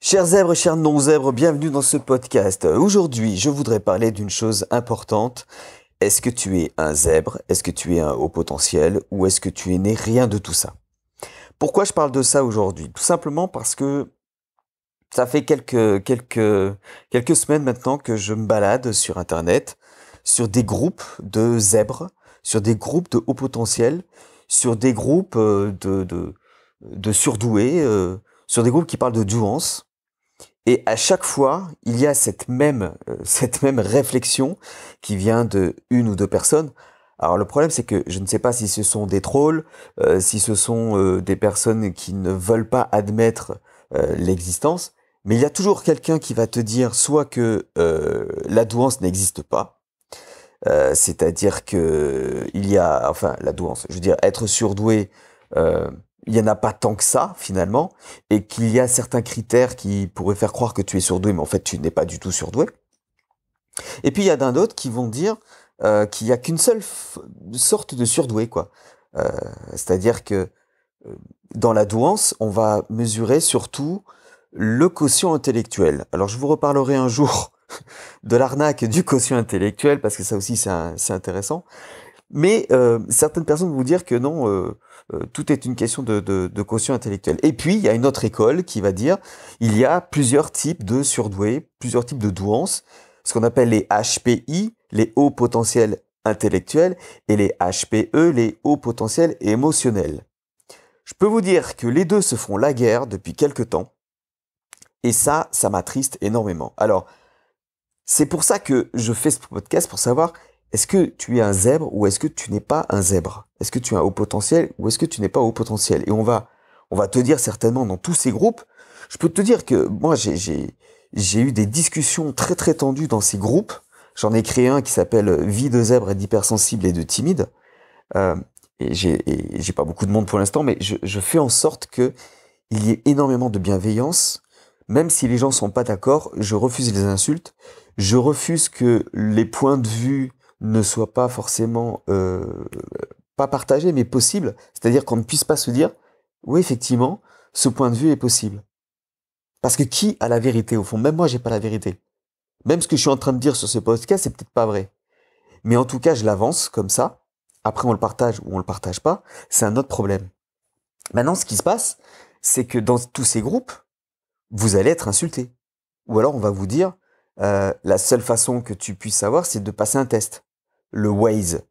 Chers zèbres, chers non-zèbres, bienvenue dans ce podcast. Aujourd'hui, je voudrais parler d'une chose importante. Est-ce que tu es un zèbre? Est-ce que tu es un haut potentiel? Ou est-ce que tu es né rien de tout ça? Pourquoi je parle de ça aujourd'hui? Tout simplement parce que ça fait quelques semaines maintenant que je me balade sur Internet, sur des groupes de zèbres, sur des groupes de haut potentiel, sur des groupes de surdoués, sur des groupes qui parlent de douance. Et à chaque fois, il y a cette même réflexion qui vient de une ou deux personnes. Alors le problème, c'est que je ne sais pas si ce sont des trolls, si ce sont des personnes qui ne veulent pas admettre l'existence, mais il y a toujours quelqu'un qui va te dire soit que la douance n'existe pas, c'est-à-dire que il y a, enfin la douance, je veux dire être surdoué. euh, il y en a pas tant que ça finalement, et qu'il y a certains critères qui pourraient faire croire que tu es surdoué, mais en fait tu n'es pas du tout surdoué. Et puis il y a d'autres qui vont dire qu'il y a qu'une seule sorte de surdoué, quoi. Euh, C'est-à-dire que euh, dans la douance, on va mesurer surtout le quotient intellectuel. Alors je vous reparlerai un jour de l'arnaque du quotient intellectuel, parce que ça aussi c'est intéressant. Mais certaines personnes vont vous dire que non, tout est une question de quotient intellectuel. Et puis, il y a une autre école qui va dire, il y a plusieurs types de surdoués, plusieurs types de douance, ce qu'on appelle les HPI, les hauts potentiels intellectuels, et les HPE, les hauts potentiels émotionnels. Je peux vous dire que les deux se font la guerre depuis quelque temps, et ça m'attriste énormément. Alors, c'est pour ça que je fais ce podcast, pour savoir, est-ce que tu es un zèbre ou est-ce que tu n'es pas un zèbre? Est-ce que tu es un haut potentiel ou est-ce que tu n'es pas haut potentiel? Et on va te dire certainement dans tous ces groupes, je peux te dire que moi j'ai eu des discussions très très tendues dans ces groupes. J'en ai créé un qui s'appelle Vie de zèbre et d'hypersensible et de timide. Euh, et j'ai pas beaucoup de monde pour l'instant, mais je fais en sorte que il y ait énormément de bienveillance. Même si les gens sont pas d'accord, je refuse les insultes. Je refuse que les points de vue ne soient pas forcément pas partagés, mais possibles. C'est-à-dire qu'on ne puisse pas se dire, oui, effectivement, ce point de vue est possible. Parce que qui a la vérité au fond? Même moi, j'ai pas la vérité. Même ce que je suis en train de dire sur ce podcast, c'est peut-être pas vrai. Mais en tout cas, je l'avance comme ça. Après, on le partage ou on le partage pas. C'est un autre problème. Maintenant, ce qui se passe, c'est que dans tous ces groupes, vous allez être insulté. Ou alors on va vous dire, la seule façon que tu puisses savoir, c'est de passer un test. Le Waze,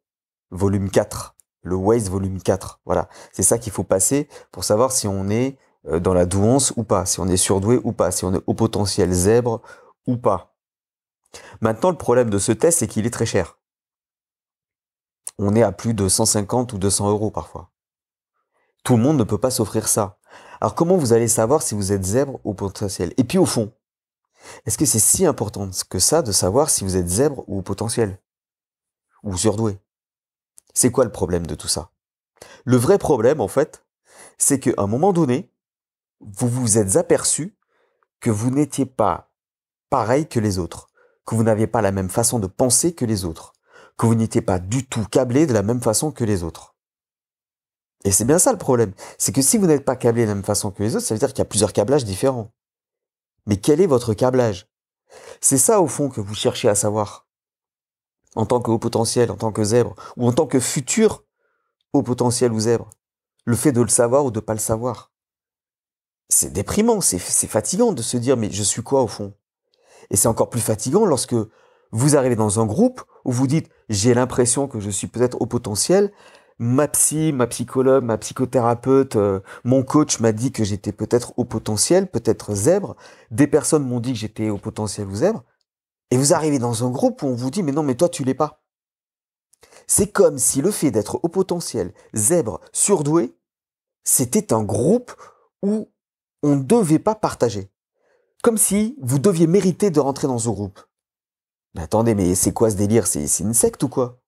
volume 4. Le Waze, volume 4. Voilà. C'est ça qu'il faut passer pour savoir si on est dans la douance ou pas, si on est surdoué ou pas, si on est au potentiel zèbre ou pas. Maintenant, le problème de ce test, c'est qu'il est très cher. On est à plus de 150 ou 200 euros parfois. Tout le monde ne peut pas s'offrir ça. Alors comment vous allez savoir si vous êtes zèbre ou potentiel? Et puis au fond, est-ce que c'est si important que ça de savoir si vous êtes zèbre ou potentiel? Ou surdoué? C'est quoi le problème de tout ça? Le vrai problème, en fait, c'est qu'à un moment donné, vous vous êtes aperçu que vous n'étiez pas pareil que les autres, que vous n'aviez pas la même façon de penser que les autres, que vous n'étiez pas du tout câblé de la même façon que les autres. Et c'est bien ça le problème. C'est que si vous n'êtes pas câblé de la même façon que les autres, ça veut dire qu'il y a plusieurs câblages différents. Mais quel est votre câblage? C'est ça, au fond, que vous cherchez à savoir. En tant que haut potentiel, en tant que zèbre, ou en tant que futur haut potentiel ou zèbre. Le fait de le savoir ou de pas le savoir. C'est déprimant, c'est fatigant de se dire mais je suis quoi au fond? Et c'est encore plus fatigant lorsque vous arrivez dans un groupe où vous dites j'ai l'impression que je suis peut-être haut potentiel, ma psy, ma psychologue, ma psychothérapeute, mon coach m'a dit que j'étais peut-être haut potentiel, peut-être zèbre, des personnes m'ont dit que j'étais haut potentiel ou zèbre, et vous arrivez dans un groupe où on vous dit mais non mais toi tu l'es pas. C'est comme si le fait d'être haut potentiel, zèbre, surdoué, c'était un groupe où on ne devait pas partager. Comme si vous deviez mériter de rentrer dans ce groupe. Mais attendez, mais c'est quoi ce délire? C'est une secte ou quoi?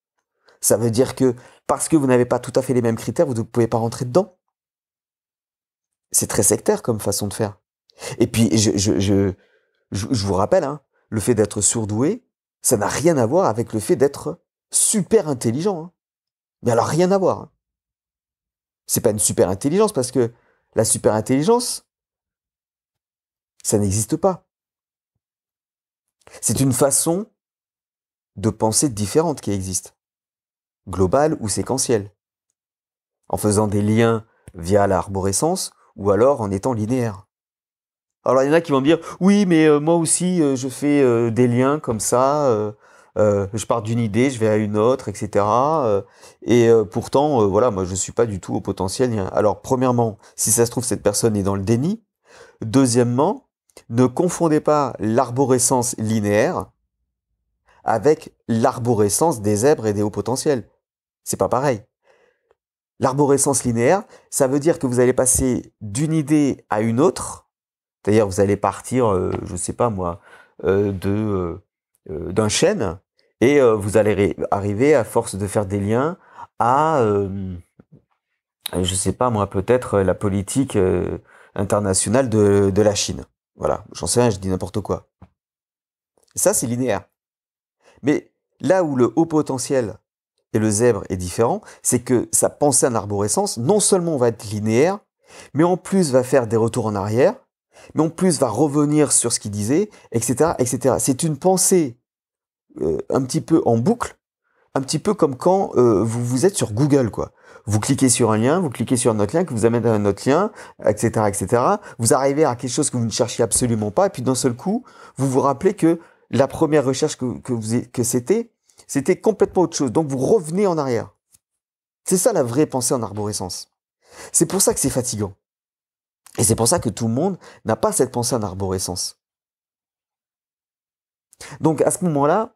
Ça veut dire que parce que vous n'avez pas tout à fait les mêmes critères, vous ne pouvez pas rentrer dedans? C'est très sectaire comme façon de faire. Et puis, je vous rappelle, hein, le fait d'être surdoué, ça n'a rien à voir avec le fait d'être super intelligent. Hein. Mais alors, rien à voir. Hein. C'est pas une super intelligence parce que la super intelligence, Ça n'existe pas. C'est une façon de penser différente qui existe, globale ou séquentielle, en faisant des liens via l'arborescence ou alors en étant linéaire. Alors il y en a qui vont me dire, oui, mais moi aussi je fais des liens comme ça, je pars d'une idée, je vais à une autre, etc. Pourtant, voilà, moi je suis pas du tout au potentiel lien. Alors premièrement, si ça se trouve, cette personne est dans le déni. Deuxièmement, ne confondez pas l'arborescence linéaire avec l'arborescence des zèbres et des hauts potentiels. C'est pas pareil. L'arborescence linéaire, ça veut dire que vous allez passer d'une idée à une autre. C'est-à-dire, vous allez partir, je sais pas moi, d'un chêne, et vous allez arriver, à force de faire des liens, à, je sais pas moi, peut-être la politique internationale de la Chine. Voilà, j'en sais rien, je dis n'importe quoi. Ça, c'est linéaire. Mais là où le haut potentiel et le zèbre est différent, c'est que sa pensée en arborescence, non seulement va être linéaire, mais en plus va faire des retours en arrière, mais en plus va revenir sur ce qu'il disait, etc., etc. C'est une pensée un petit peu en boucle, un petit peu comme quand vous êtes sur Google, quoi. Vous cliquez sur un lien, vous cliquez sur un autre lien, qui vous amène à un autre lien, etc., etc. Vous arrivez à quelque chose que vous ne cherchiez absolument pas, et puis d'un seul coup, vous vous rappelez que la première recherche que c'était complètement autre chose. Donc vous revenez en arrière. C'est ça la vraie pensée en arborescence. C'est pour ça que c'est fatigant. Et c'est pour ça que tout le monde n'a pas cette pensée en arborescence. Donc à ce moment-là,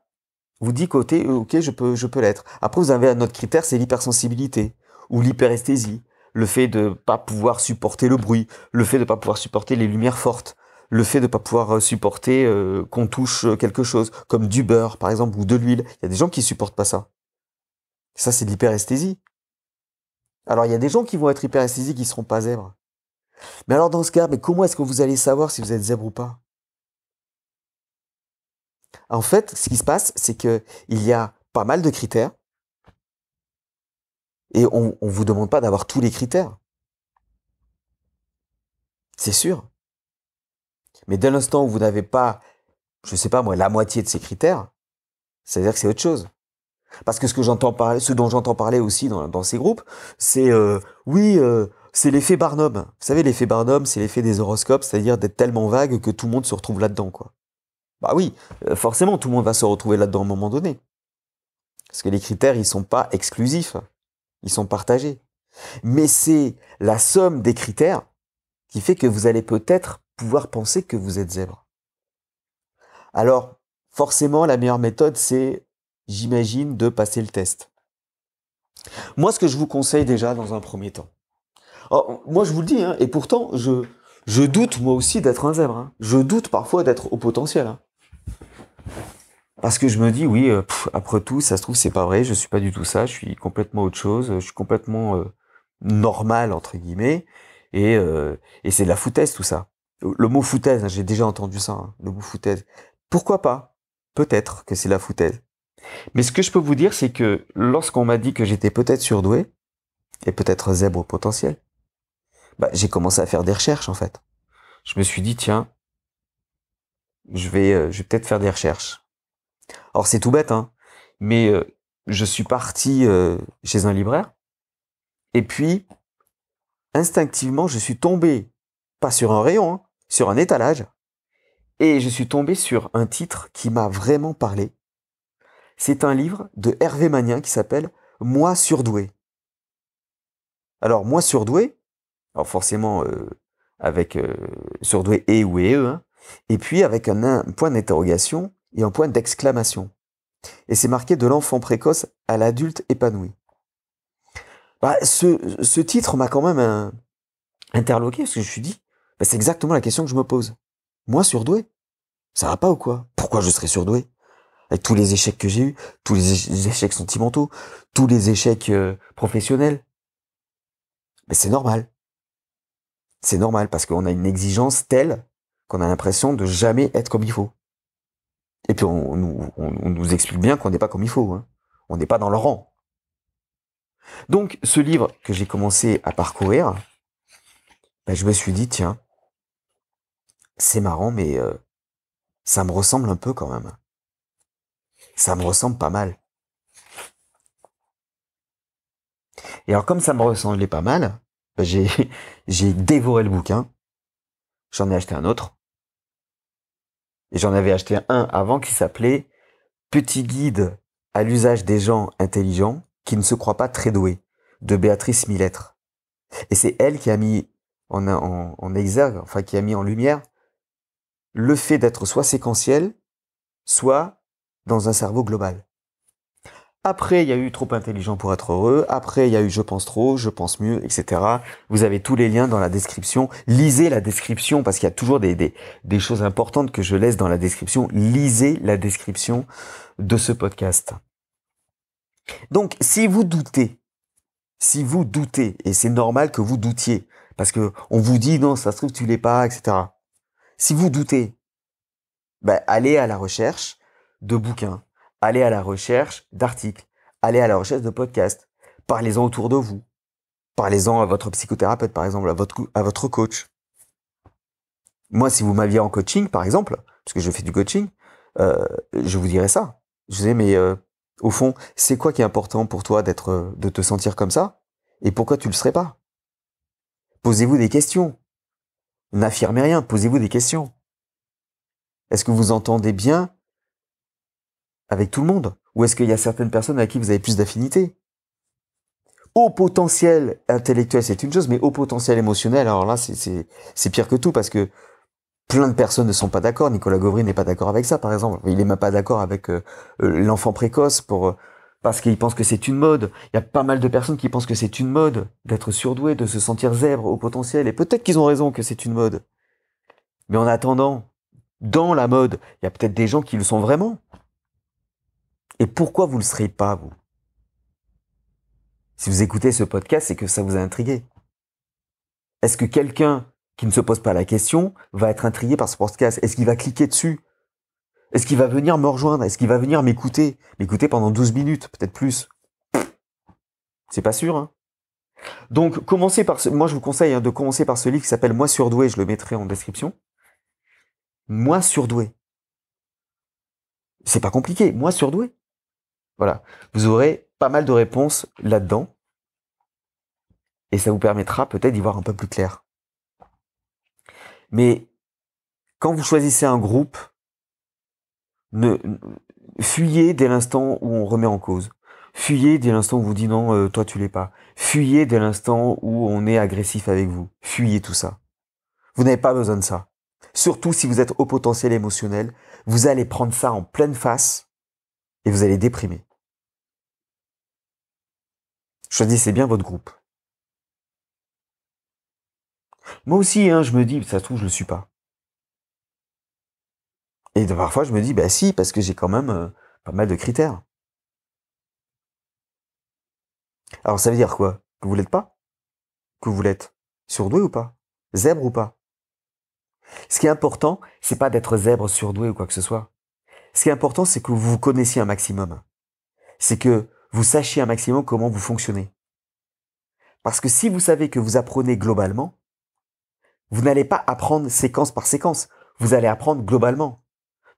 vous dites côté, ok, je peux l'être. Après, vous avez un autre critère, c'est l'hypersensibilité ou l'hyperesthésie. Le fait de pas pouvoir supporter le bruit, le fait de pas pouvoir supporter les lumières fortes, le fait de pas pouvoir supporter qu'on touche quelque chose, comme du beurre par exemple ou de l'huile. Il y a des gens qui supportent pas ça. Ça, c'est de l'hyperesthésie. Alors, il y a des gens qui vont être hyperesthésiques qui seront pas zèbres. Mais alors, dans ce cas, mais comment est-ce que vous allez savoir si vous êtes zèbre ou pas? En fait, ce qui se passe, c'est que il y a pas mal de critères et on vous demande pas d'avoir tous les critères. C'est sûr. Mais dès l'instant où vous n'avez pas, je sais pas moi, la moitié de ces critères, c'est-à-dire que c'est autre chose. Parce que ce dont j'entends parler aussi dans ces groupes, c'est oui, c'est l'effet Barnum. Vous savez, l'effet Barnum, c'est l'effet des horoscopes, c'est-à-dire d'être tellement vague que tout le monde se retrouve là-dedans, quoi. Bah oui, forcément, tout le monde va se retrouver là-dedans à un moment donné. Parce que les critères, ils sont pas exclusifs, ils sont partagés. Mais c'est la somme des critères qui fait que vous allez peut-être pouvoir penser que vous êtes zèbre. Alors, forcément, la meilleure méthode, c'est, j'imagine, de passer le test. Moi, ce que je vous conseille déjà dans un premier temps. Alors, moi, je vous le dis, hein, et pourtant, je doute moi aussi d'être un zèbre. Hein. Je doute parfois d'être au potentiel. Hein. Parce que je me dis, oui, après tout, ça se trouve, c'est pas vrai, je suis pas du tout ça, je suis complètement autre chose, je suis complètement normal, entre guillemets, et c'est de la foutaise tout ça. Le mot foutaise, hein, j'ai déjà entendu ça, hein, le mot foutaise. Pourquoi pas? Peut-être que c'est la foutaise. Mais ce que je peux vous dire, c'est que lorsqu'on m'a dit que j'étais peut-être surdoué, et peut-être zèbre au potentiel, bah, j'ai commencé à faire des recherches en fait. Je me suis dit, tiens, je vais peut-être faire des recherches. Alors c'est tout bête, hein, mais je suis parti chez un libraire, et puis instinctivement, je suis tombé, pas sur un rayon, hein, sur un étalage, et je suis tombé sur un titre qui m'a vraiment parlé. C'est un livre de Hervé Magnin qui s'appelle Moi surdoué. Alors moi surdoué, alors forcément avec surdoué et ou et hein, et puis avec un point d'interrogation et un point d'exclamation. Et c'est marqué de l'enfant précoce à l'adulte épanoui. Bah, ce titre m'a quand même interloqué parce que je me suis dit, bah, c'est exactement la question que je me pose. Moi, surdoué, ça va pas ou quoi? Pourquoi je serais surdoué? Avec tous les échecs que j'ai eus, tous les échecs sentimentaux, tous les échecs professionnels. Mais c'est normal. C'est normal parce qu'on a une exigence telle qu'on a l'impression de jamais être comme il faut. Et puis on nous explique bien qu'on n'est pas comme il faut. Hein. On n'est pas dans le rang. Donc ce livre que j'ai commencé à parcourir, ben, je me suis dit, tiens, c'est marrant, mais ça me ressemble un peu quand même. Ça me ressemble pas mal. Et alors, comme ça me ressemblait pas mal, bah, j'ai dévoré le bouquin. J'en ai acheté un autre. Et j'en avais acheté un avant qui s'appelait Petit guide à l'usage des gens intelligents qui ne se croient pas très doués, de Béatrice Millettre. Et c'est elle qui a mis en exergue, enfin qui a mis en lumière le fait d'être soit séquentiel, soit dans un cerveau global. Après, il y a eu Trop intelligent pour être heureux. Après, il y a eu Je pense trop, Je pense mieux, etc. Vous avez tous les liens dans la description. Lisez la description parce qu'il y a toujours des choses importantes que je laisse dans la description. Lisez la description de ce podcast. Donc, si vous doutez, et c'est normal que vous doutiez, parce que on vous dit non, ça se trouve tu l'es pas, etc. Si vous doutez, ben, allez à la recherche de bouquins, allez à la recherche d'articles, allez à la recherche de podcasts, parlez-en autour de vous, parlez-en à votre psychothérapeute par exemple, à votre coach. Moi, si vous m'aviez en coaching par exemple, parce que je fais du coaching, je vous dirais ça. Je vous disais, mais au fond, c'est quoi qui est important pour toi de te sentir comme ça? Et pourquoi tu le serais pas? Posez-vous des questions. N'affirmez rien, posez-vous des questions. Est-ce que vous entendez bien avec tout le monde? Ou est-ce qu'il y a certaines personnes avec qui vous avez plus d'affinité? Haut potentiel intellectuel, c'est une chose, mais haut potentiel émotionnel, alors là, c'est pire que tout, parce que plein de personnes ne sont pas d'accord. Nicolas Gauvry n'est pas d'accord avec ça, par exemple. Il n'est même pas d'accord avec l'enfant précoce parce qu'il pense que c'est une mode. Il y a pas mal de personnes qui pensent que c'est une mode d'être surdoué, de se sentir zèbre au potentiel. Et peut-être qu'ils ont raison que c'est une mode. Mais en attendant, dans la mode, il y a peut-être des gens qui le sont vraiment. Et pourquoi vous le serez pas, vous? Si vous écoutez ce podcast, c'est que ça vous a intrigué. Est-ce que quelqu'un qui ne se pose pas la question va être intrigué par ce podcast? Est-ce qu'il va cliquer dessus? Est-ce qu'il va venir me rejoindre? Est-ce qu'il va venir m'écouter? M'écouter pendant 12 minutes, peut-être plus. C'est pas sûr, hein. Donc, moi je vous conseille de commencer par ce livre qui s'appelle Moi surdoué, je le mettrai en description. Moi surdoué. C'est pas compliqué, moi surdoué. Voilà. Vous aurez pas mal de réponses là-dedans. Et ça vous permettra peut-être d'y voir un peu plus clair. Mais, quand vous choisissez un groupe, fuyez dès l'instant où on remet en cause. Fuyez dès l'instant où on vous dit non, toi tu l'es pas. Fuyez dès l'instant où on est agressif avec vous. Fuyez tout ça. Vous n'avez pas besoin de ça. Surtout si vous êtes au potentiel émotionnel, vous allez prendre ça en pleine face et vous allez déprimer. Choisissez bien votre groupe. Moi aussi, hein, je me dis, ça se trouve, je le suis pas. Et parfois, je me dis, bah si, parce que j'ai quand même pas mal de critères. Alors, ça veut dire quoi? Que vous l'êtes pas? Que vous l'êtes surdoué ou pas? Zèbre ou pas? Ce qui est important, c'est pas d'être zèbre, surdoué ou quoi que ce soit. Ce qui est important, c'est que vous vous connaissiez un maximum. C'est que vous sachiez un maximum comment vous fonctionnez. Parce que si vous savez que vous apprenez globalement, vous n'allez pas apprendre séquence par séquence. Vous allez apprendre globalement.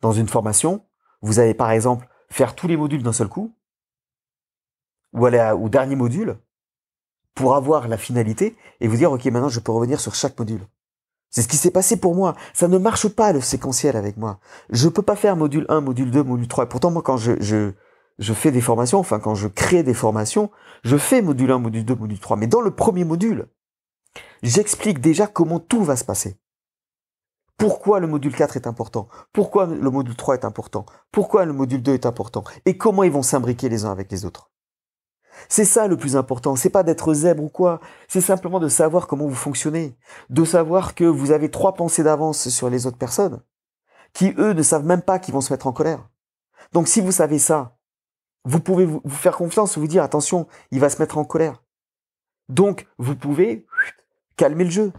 Dans une formation, vous allez par exemple faire tous les modules d'un seul coup, ou aller au dernier module, pour avoir la finalité, et vous dire, ok, maintenant je peux revenir sur chaque module. C'est ce qui s'est passé pour moi. Ça ne marche pas le séquentiel avec moi. Je peux pas faire module 1, module 2, module 3. Et pourtant, moi, quand je fais des formations, enfin, quand je crée des formations, je fais module 1, module 2, module 3. Mais dans le premier module, j'explique déjà comment tout va se passer. Pourquoi le module 4 est important? Pourquoi le module 3 est important? Pourquoi le module 2 est important? Et comment ils vont s'imbriquer les uns avec les autres? C'est ça le plus important, c'est pas d'être zèbre ou quoi, c'est simplement de savoir comment vous fonctionnez, de savoir que vous avez 3 pensées d'avance sur les autres personnes, qui eux ne savent même pas qu'ils vont se mettre en colère. Donc si vous savez ça, vous pouvez vous faire confiance, vous dire attention, il va se mettre en colère. Donc vous pouvez calmer le jeu.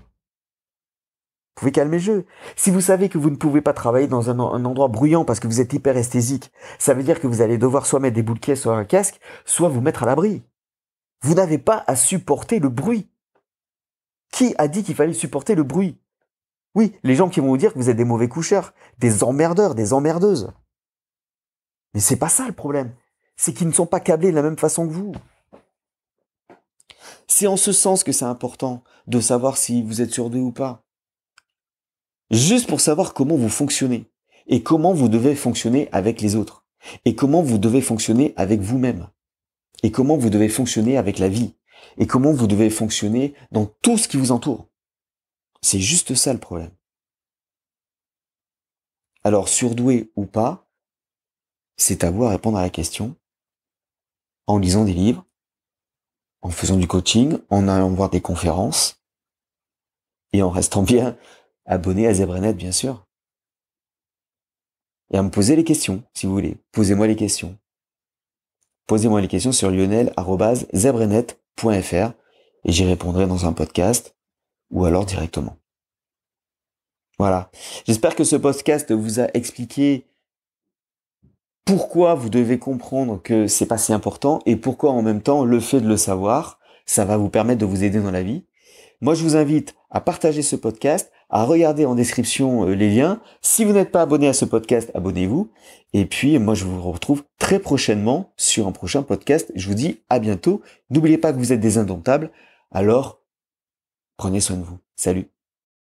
Vous pouvez calmer le jeu. Si vous savez que vous ne pouvez pas travailler dans un endroit bruyant parce que vous êtes hyper esthésique, ça veut dire que vous allez devoir soit mettre des boules caisses, soit un casque, soit vous mettre à l'abri. Vous n'avez pas à supporter le bruit. Qui a dit qu'il fallait supporter le bruit? Oui, les gens qui vont vous dire que vous êtes des mauvais coucheurs, des emmerdeurs, des emmerdeuses. Mais c'est pas ça le problème. C'est qu'ils ne sont pas câblés de la même façon que vous. C'est en ce sens que c'est important de savoir si vous êtes sur deux ou pas. Juste pour savoir comment vous fonctionnez et comment vous devez fonctionner avec les autres et comment vous devez fonctionner avec vous-même et comment vous devez fonctionner avec la vie et comment vous devez fonctionner dans tout ce qui vous entoure. C'est juste ça le problème. Alors, surdoué ou pas, c'est à vous à répondre à la question en lisant des livres, en faisant du coaching, en allant voir des conférences et en restant bien abonné à ZebraNet, bien sûr. Et à me poser les questions, si vous voulez. Posez-moi les questions. Posez-moi les questions sur lionel@zebranet.fr et j'y répondrai dans un podcast ou alors directement. Voilà. J'espère que ce podcast vous a expliqué pourquoi vous devez comprendre que c'est pas si important et pourquoi en même temps le fait de le savoir, ça va vous permettre de vous aider dans la vie. Moi, je vous invite à partager ce podcast, à regarder en description les liens. Si vous n'êtes pas abonné à ce podcast, abonnez-vous. Et puis, moi, je vous retrouve très prochainement sur un prochain podcast. Je vous dis à bientôt. N'oubliez pas que vous êtes des indomptables. Alors, prenez soin de vous. Salut.